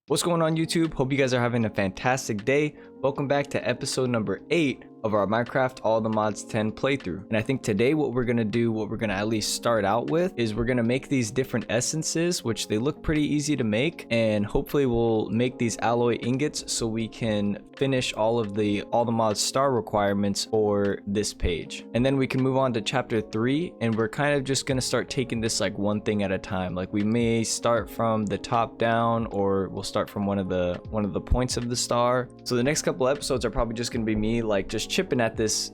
What's going on YouTube? Hope you guys are having a fantastic day. Welcome back to episode number 8 of our Minecraft All the Mods 10 playthrough. And I think today what we're gonna at least start out with, is we're gonna make these different essences, which they look pretty easy to make, and hopefully we'll make these alloy ingots so we can finish all the Mods star requirements for this page. And then we can move on to chapter 3, and we're kind of just gonna start taking this like one thing at a time. Like we may start from the top down, or we'll start from one of the points of the star. So the next couple episodes are probably just gonna be me like just chipping at this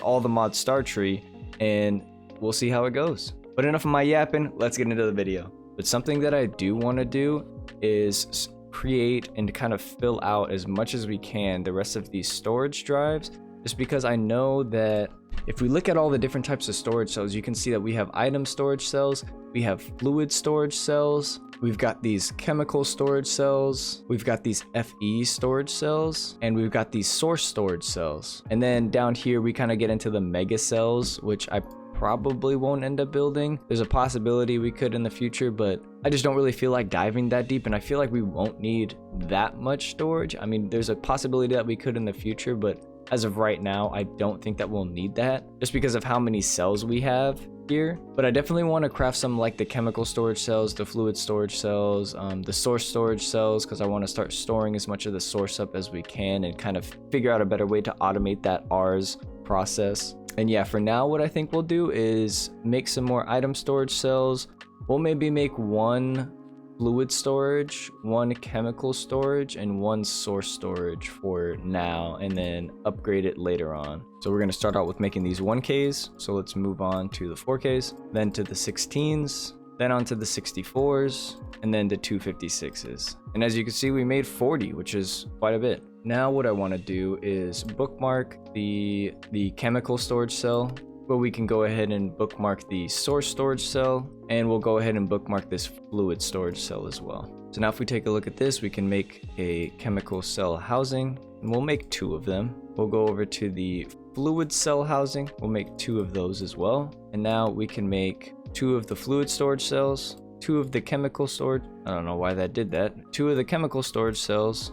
all the mod star tree, and we'll see how it goes. But enough of my yapping, let's get into the video. But something that I do want to do is create and kind of fill out as much as we can the rest of these storage drives, just because I know that if we look at all the different types of storage cells, you can see that we have item storage cells, we have fluid storage cells, we've got these chemical storage cells, we've got these FE storage cells, and we've got these source storage cells. And then down here we kind of get into the mega cells, which I probably won't end up building. There's a possibility we could in the future, but I just don't really feel like diving that deep, and I feel like we won't need that much storage. I mean, there's a possibility that we could in the future, but as of right now, I don't think that we'll need that, just because of how many cells we have here. But I definitely want to craft some like the chemical storage cells, the fluid storage cells, the source storage cells, because I want to start storing as much of the source up as we can and kind of figure out a better way to automate that R's process. And yeah, for now, what I think we'll do is make some more item storage cells. We'll maybe make one fluid storage, one chemical storage, and one source storage for now, and then upgrade it later on. So we're going to start out with making these 1Ks. So let's move on to the 4Ks, then to the 16s, then onto the 64s, and then to 256s. And as you can see, we made 40, which is quite a bit. Now what I want to do is bookmark the chemical storage cell, but we can go ahead and bookmark the source storage cell, and we'll go ahead and bookmark this fluid storage cell as well. So now if we take a look at this, we can make a chemical cell housing, and we'll make 2 of them. We'll go over to the fluid cell housing, we'll make 2 of those as well. And now we can make 2 of the fluid storage cells, 2 of the chemical storage, I don't know why that did that, 2 of the chemical storage cells.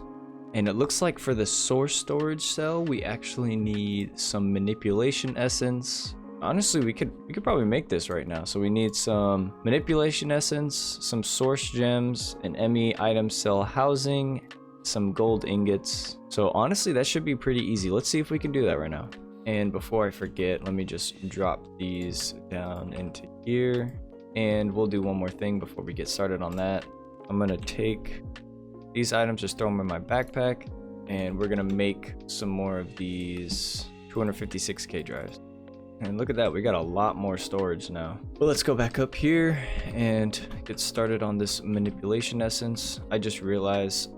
And it looks like for the source storage cell, we actually need some manipulation essence. Honestly, we could probably make this right now. So we need some manipulation essence, some source gems, an ME item cell housing, some gold ingots. So honestly, that should be pretty easy. Let's see if we can do that right now. And before I forget, let me just drop these down into here. And we'll do one more thing before we get started on that. I'm gonna take these items, just throw them in my backpack, and we're gonna make some more of these 256K drives. And look at that, we got a lot more storage now. But let's go back up here and get started on this manipulation essence. I just realized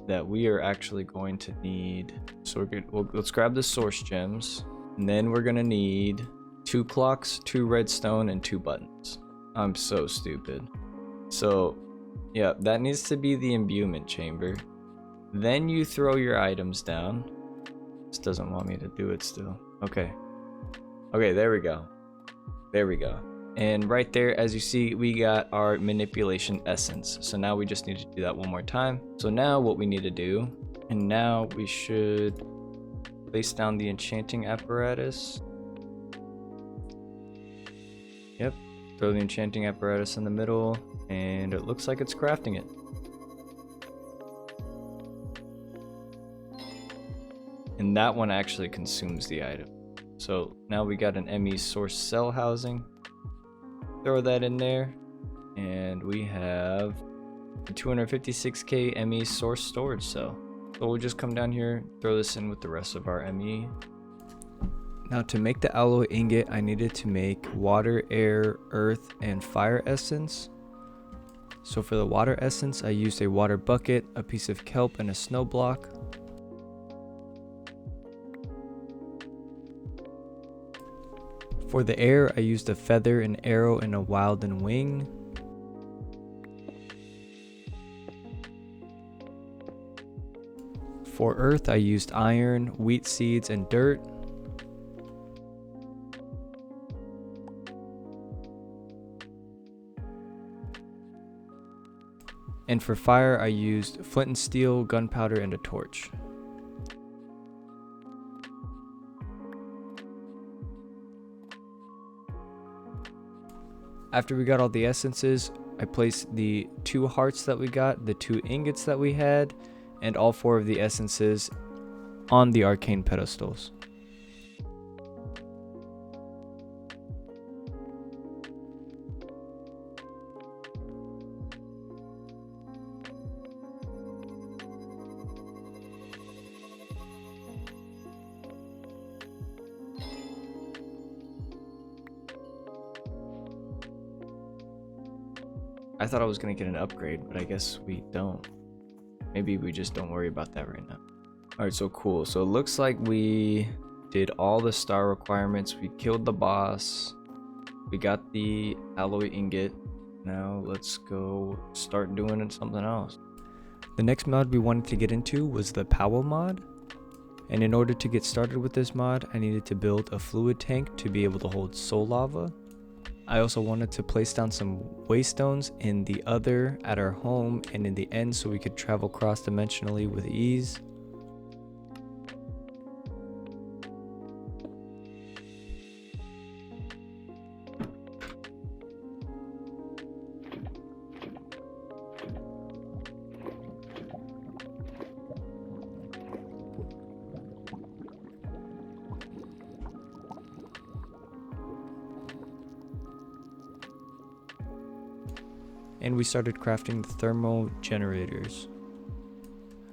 that we are actually going to need, so we're good. Well, let's grab the source gems, and then we're gonna need 2 clocks, 2 redstone, and 2 buttons. I'm so stupid. So yeah, that needs to be the imbuement chamber. Then you throw your items down. This doesn't want me to do it still. Okay, there we go. There we go. And right there, as you see, we got our manipulation essence. So now we just need to do that one more time. So now what we need to do, and now we should place down the enchanting apparatus. Yep, throw the enchanting apparatus in the middle, and it looks like it's crafting it. And that one actually consumes the item. So now we got an ME source cell housing. Throw that in there, and we have a 256K ME source storage cell. So we'll just come down here, throw this in with the rest of our ME. Now to make the alloy ingot, I needed to make water, air, earth, and fire essence. So for the water essence, I used a water bucket, a piece of kelp, and a snow block. For the air, I used a feather, an arrow, and a wilden wing. For earth, I used iron, wheat seeds, and dirt. And for fire, I used flint and steel, gunpowder, and a torch. After we got all the essences, I placed the 2 hearts that we got, the 2 ingots that we had, and all 4 of the essences on the arcane pedestals. I thought I was gonna get an upgrade, but I guess we don't. Maybe we just don't worry about that right now. Alright, so cool. So it looks like we did all the star requirements. We killed the boss. We got the alloy ingot. Now let's go start doing something else. The next mod we wanted to get into was the Powah mod. And in order to get started with this mod, I needed to build a fluid tank to be able to hold soul lava. I also wanted to place down some waystones in the other at our home and in the end so we could travel cross-dimensionally with ease. And we started crafting the thermal generators.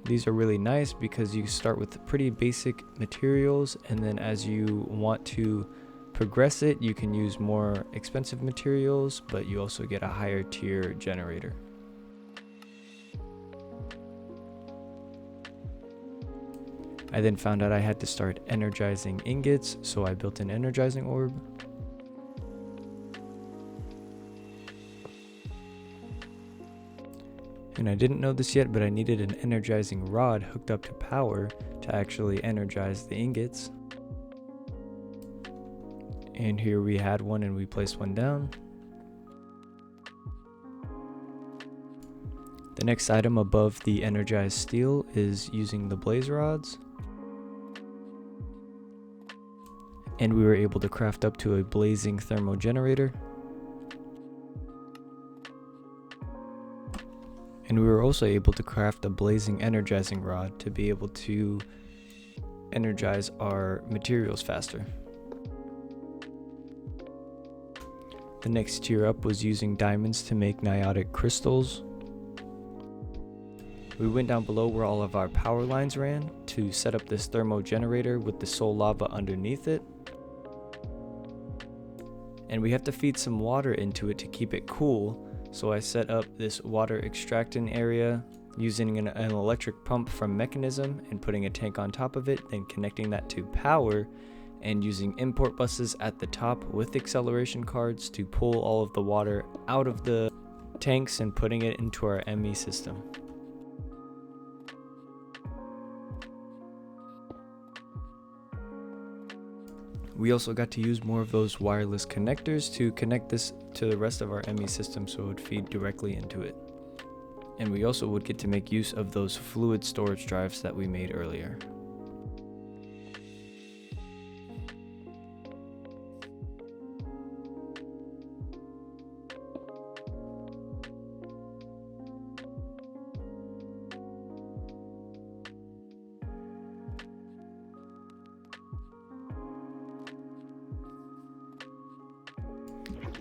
These are really nice because you start with pretty basic materials, and then as you want to progress it, you can use more expensive materials, but you also get a higher tier generator. I then found out I had to start energizing ingots, so I built an energizing orb. And I didn't know this yet, but I needed an energizing rod hooked up to power to actually energize the ingots. And here we had one and we placed one down. The next item above the energized steel is using the blaze rods. And we were able to craft up to a blazing thermal generator. And we were also able to craft a blazing energizing rod to be able to energize our materials faster. The next tier up was using diamonds to make niotic crystals. We went down below where all of our power lines ran to set up this thermo generator with the soul lava underneath it. And we have to feed some water into it to keep it cool. So I set up this water extracting area using an electric pump from Mechanism and putting a tank on top of it, then connecting that to power and using import buses at the top with acceleration cards to pull all of the water out of the tanks and putting it into our ME system. We also got to use more of those wireless connectors to connect this to the rest of our ME system so it would feed directly into it. And we also would get to make use of those fluid storage drives that we made earlier.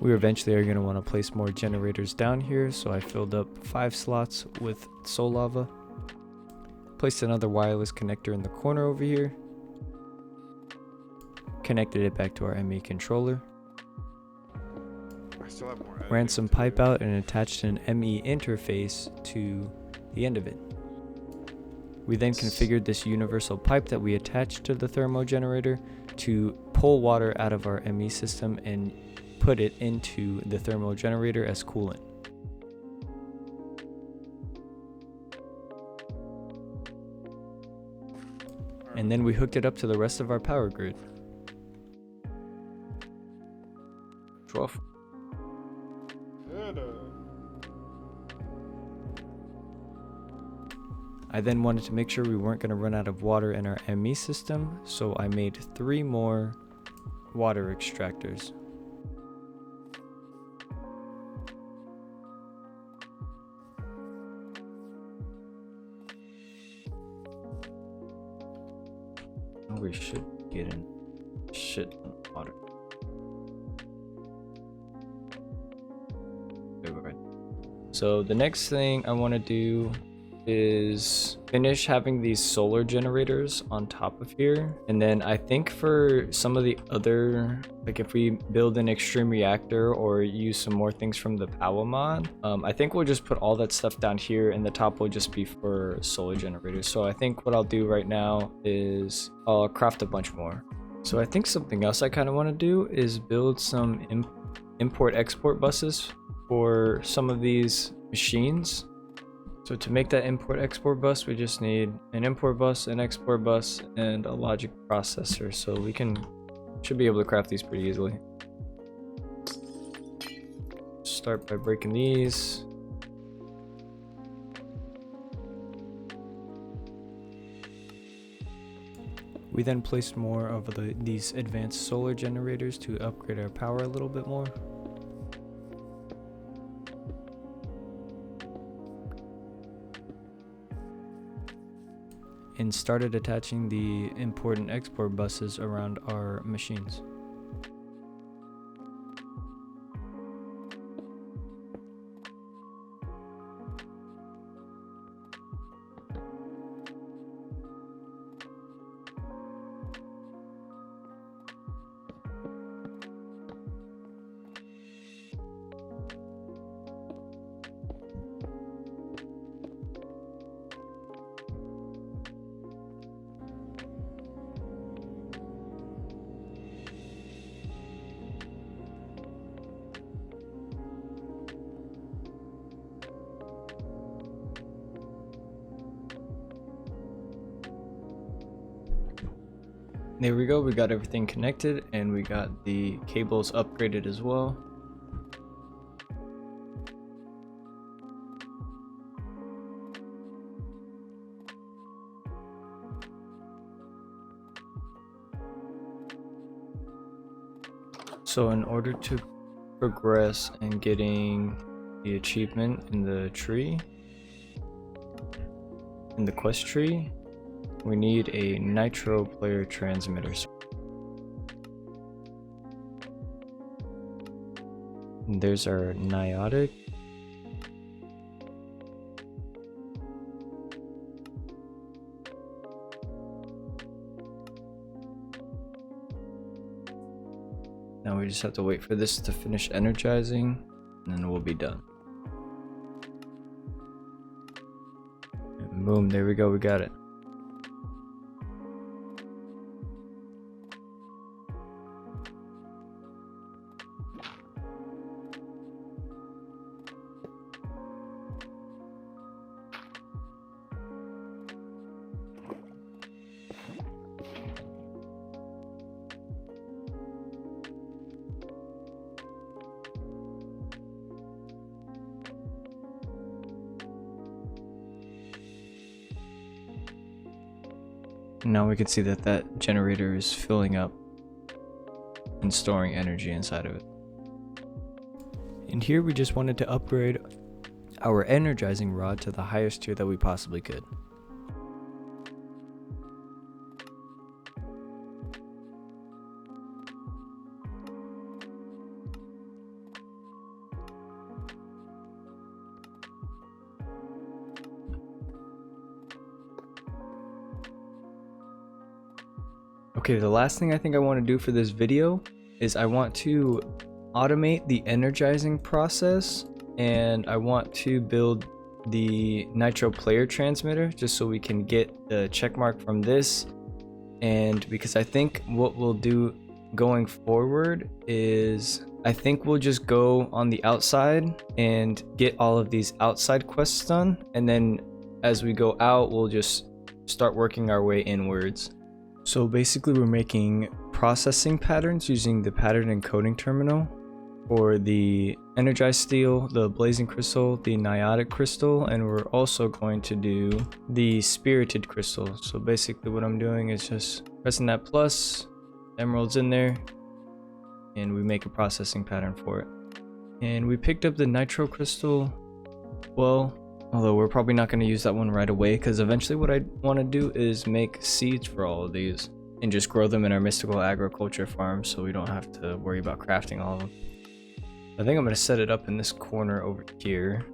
We eventually are going to want to place more generators down here, so I filled up 5 slots with soul lava. Placed another wireless connector in the corner over here. Connected it back to our ME controller. I still have more Ran some pipe out and attached an ME interface to the end of it. We then configured this universal pipe that we attached to the thermo generator to pull water out of our ME system and put it into the thermal generator as coolant. And then we hooked it up to the rest of our power grid. 12. I then wanted to make sure we weren't going to run out of water in our ME system, so I made 3 more water extractors. We should get in shit ton of water. Okay. So the next thing I want to do is finish having these solar generators on top of here, and then I think for some of the other, like if we build an extreme reactor or use some more things from the Powah mod, I think we'll just put all that stuff down here, and the top will just be for solar generators. So I think what I'll do right now is I'll craft a bunch more. So I think something else I kind of want to do is build some import-export buses for some of these machines. So to make that import-export bus, we just need an import bus, an export bus, and a logic processor. So we should be able to craft these pretty easily. Start by breaking these. We then placed more of these advanced solar generators to upgrade our power a little bit more. And started attaching the import and export buses around our machines. There we go, we got everything connected and we got the cables upgraded as well. So in order to progress in getting the achievement in the tree, in the quest tree, we need a nitro player transmitter. And there's our niotic. Now we just have to wait for this to finish energizing, and then we'll be done. And boom, there we go, we got it. Now we can see that that generator is filling up and storing energy inside of it. And here we just wanted to upgrade our energizing rod to the highest tier that we possibly could. Okay, the last thing I think I want to do for this video is I want to automate the energizing process, and I want to build the nitro player transmitter just so we can get the check mark from this. And because I think what we'll do going forward is I think we'll just go on the outside and get all of these outside quests done, and then as we go out we'll just start working our way inwards. So basically we're making processing patterns using the pattern encoding terminal, for the energized steel, the blazing crystal, the niotic crystal, and we're also going to do the spirited crystal. So basically what I'm doing is just pressing that plus, emeralds in there, and we make a processing pattern for it. And we picked up the nitro crystal. Well, although we're probably not going to use that one right away, because eventually what I want to do is make seeds for all of these and just grow them in our mystical agriculture farm, so we don't have to worry about crafting all of them. I think I'm going to set it up in this corner over here.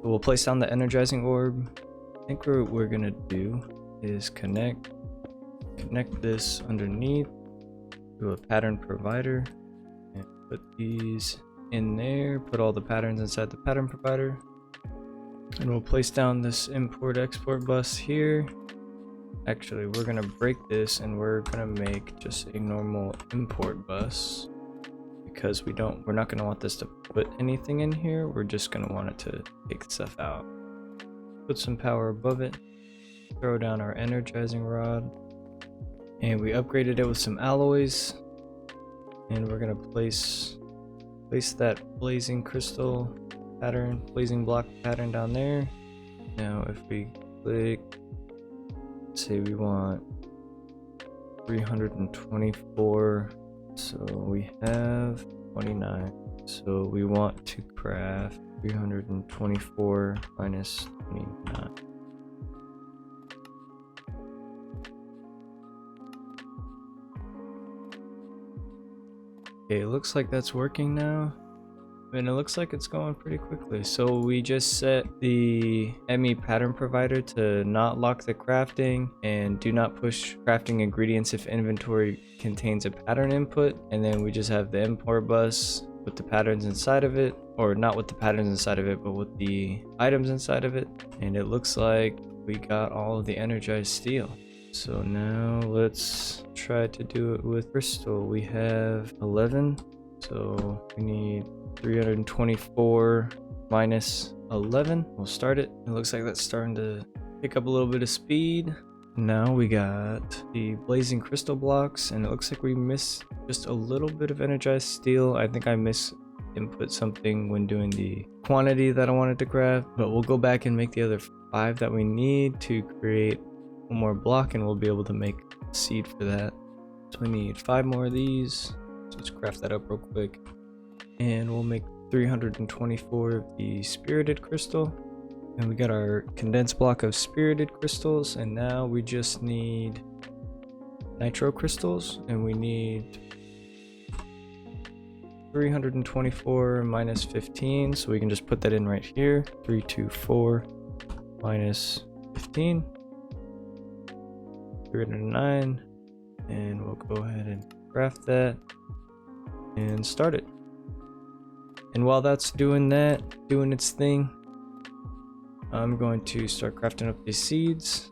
We'll place down the energizing orb. I think what we're going to do is connect this underneath to a pattern provider and put these in there, put all the patterns inside the pattern provider, and we'll place down this import export bus here. Actually, we're going to break this and we're going to make just a normal import bus, because we're not going to want this to put anything in here. We're just going to want it to take stuff out. Put some power above it, throw down our energizing rod, and we upgraded it with some alloys, and we're going to place that blazing crystal pattern, blazing block pattern down there. Now if we click, say we want 324, so we have 29, so we want to craft 324 minus 29. Okay, it looks like that's working now, and it looks like it's going pretty quickly. So we just set the ME pattern provider to not lock the crafting and do not push crafting ingredients if inventory contains a pattern input, and then we just have the import bus with the patterns inside of it, or not with the patterns inside of it, but with the items inside of it. And it looks like we got all of the energized steel. So now let's try to do it with crystal. We have 11, so we need 324 minus 11. We'll start it. It looks like that's starting to pick up a little bit of speed. Now we got the blazing crystal blocks, and it looks like we missed just a little bit of energized steel. I think I input something when doing the quantity that I wanted to craft, but we'll go back and make the other 5 that we need to create one more block, and we'll be able to make a seed for that. So we need 5 more of these. So let's craft that up real quick, and we'll make 324 of the spirited crystal, and we got our condensed block of spirited crystals. And now we just need nitro crystals, and we need 324 minus 15, so we can just put that in right here. 324 minus 15, 309, and we'll go ahead and craft that and start it. And while that's doing its thing, I'm going to start crafting up these seeds.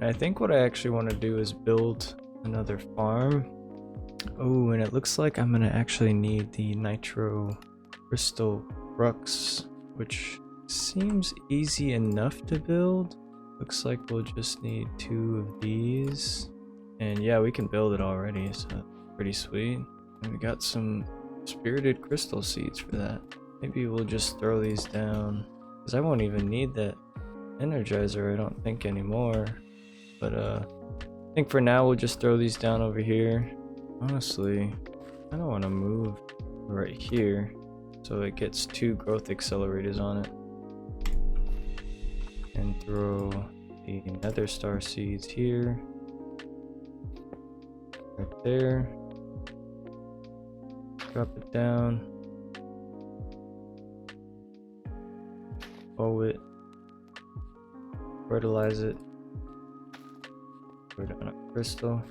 I think what I actually want to do is build another farm. Oh, and it looks like I'm gonna actually need the nitro crystal crux, which seems easy enough to build. Looks like we'll just need 2 of these, and yeah, we can build it already, so pretty sweet. And we got some spirited crystal seeds for that. Maybe we'll just throw these down, because I won't even need that energizer, I don't think, anymore. But I think for now we'll just throw these down over here. Honestly, I don't want to move right here, so it gets 2 growth accelerators on it. And throw the nether star seeds here, right there. Drop it down. Bow it. Fertilize it. Throw down a crystal.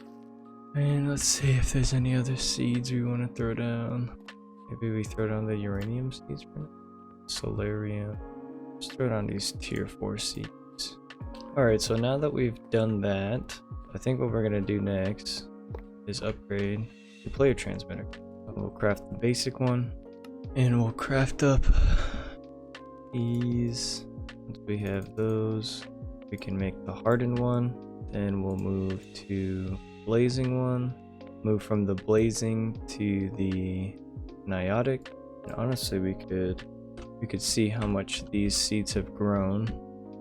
And let's see if there's any other seeds we want to throw down. Maybe we throw down the uranium seeds for now. Solarium. Let's throw down these tier 4 seeds. Alright, so now that we've done that, I think what we're going to do next is upgrade the player transmitter. We'll craft the basic one. And we'll craft up these. Once we have those, we can make the hardened one. Then we'll move to blazing one. Move from the blazing to the niotic. And honestly, we could see how much these seeds have grown.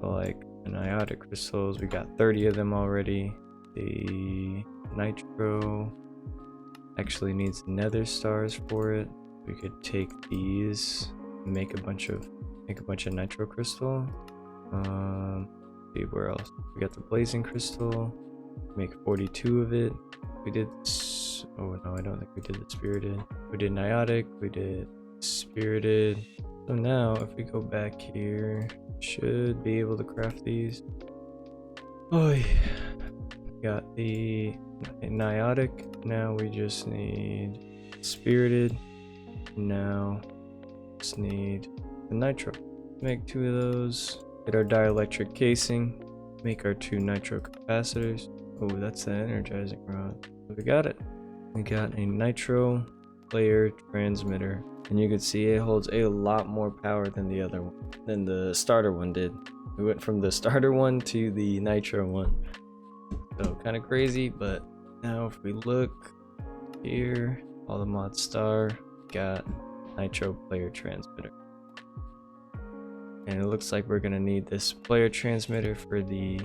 So like the niotic crystals, we got 30 of them already. The nitro actually needs nether stars for it. We could take these and make a bunch of nitro crystal. See where else? We got the blazing crystal. Make 42 of it. We did. Oh no, I don't think we did the spirited. We did niotic. We did spirited. So now, if we go back here, should be able to craft these. Oh yeah. Got the niotic. Now we just need spirited. Now just need the nitro. Make 2 of those. Get our dielectric casing. Make our 2 nitro capacitors. Oh, that's the energizing rod. So we got it. We got a nitro player transmitter. And you can see it holds a lot more power than the other one, than the starter one did. We went from the starter one to the nitro one. So kind of crazy, but now if we look here, all the mod star got nitro player transmitter. And it looks like we're gonna need this player transmitter for the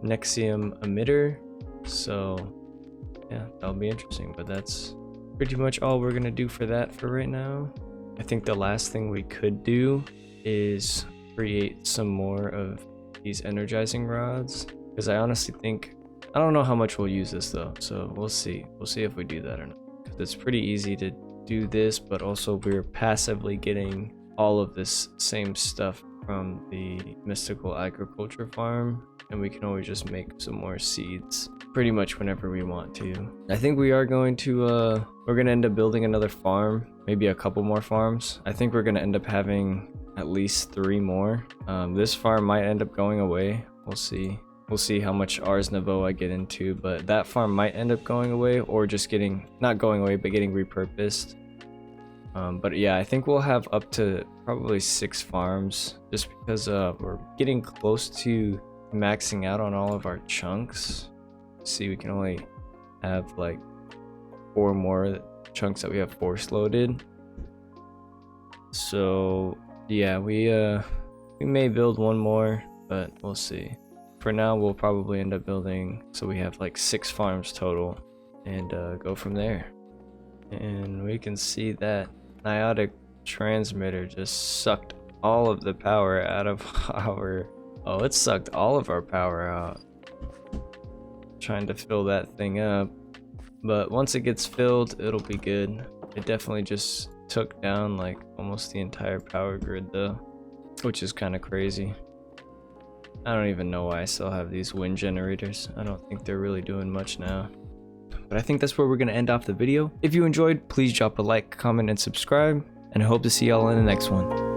Nexium emitter. So yeah, that'll be interesting, but that's pretty much all we're gonna do for that for right now. I think the last thing we could do is create some more of these energizing rods, because I honestly think, I don't know how much we'll use this though, so we'll see if we do that or not, because it's pretty easy to do this, but also we're passively getting all of this same stuff from the mystical agriculture farm, and we can always just make some more seeds pretty much whenever we want to. I think we are going to we're gonna end up building another farm, maybe a couple more farms. I think we're gonna end up having at least 3 more. This farm might end up going away. We'll see how much Ars Nouveau I get into, but that farm might end up going away, or just not going away, but getting repurposed. But yeah, I think we'll have up to probably 6 farms, just because we're getting close to maxing out on all of our chunks. See, we can only have like 4 more chunks that we have force loaded. So yeah, we may build 1 more, but we'll see. For now, we'll probably end up building, so we have like 6 farms total, and go from there. And we can see that niotic transmitter just sucked all of the power out of our... Oh, it sucked all of our power out. Trying to fill that thing up, but once it gets filled, it'll be good. It definitely just took down like almost the entire power grid though, which is kind of crazy. I don't even know why I still have these wind generators. I don't think they're really doing much now. But I think that's where we're going to end off the video. If you enjoyed, please drop a like, comment, and subscribe, and I hope to see y'all in the next one.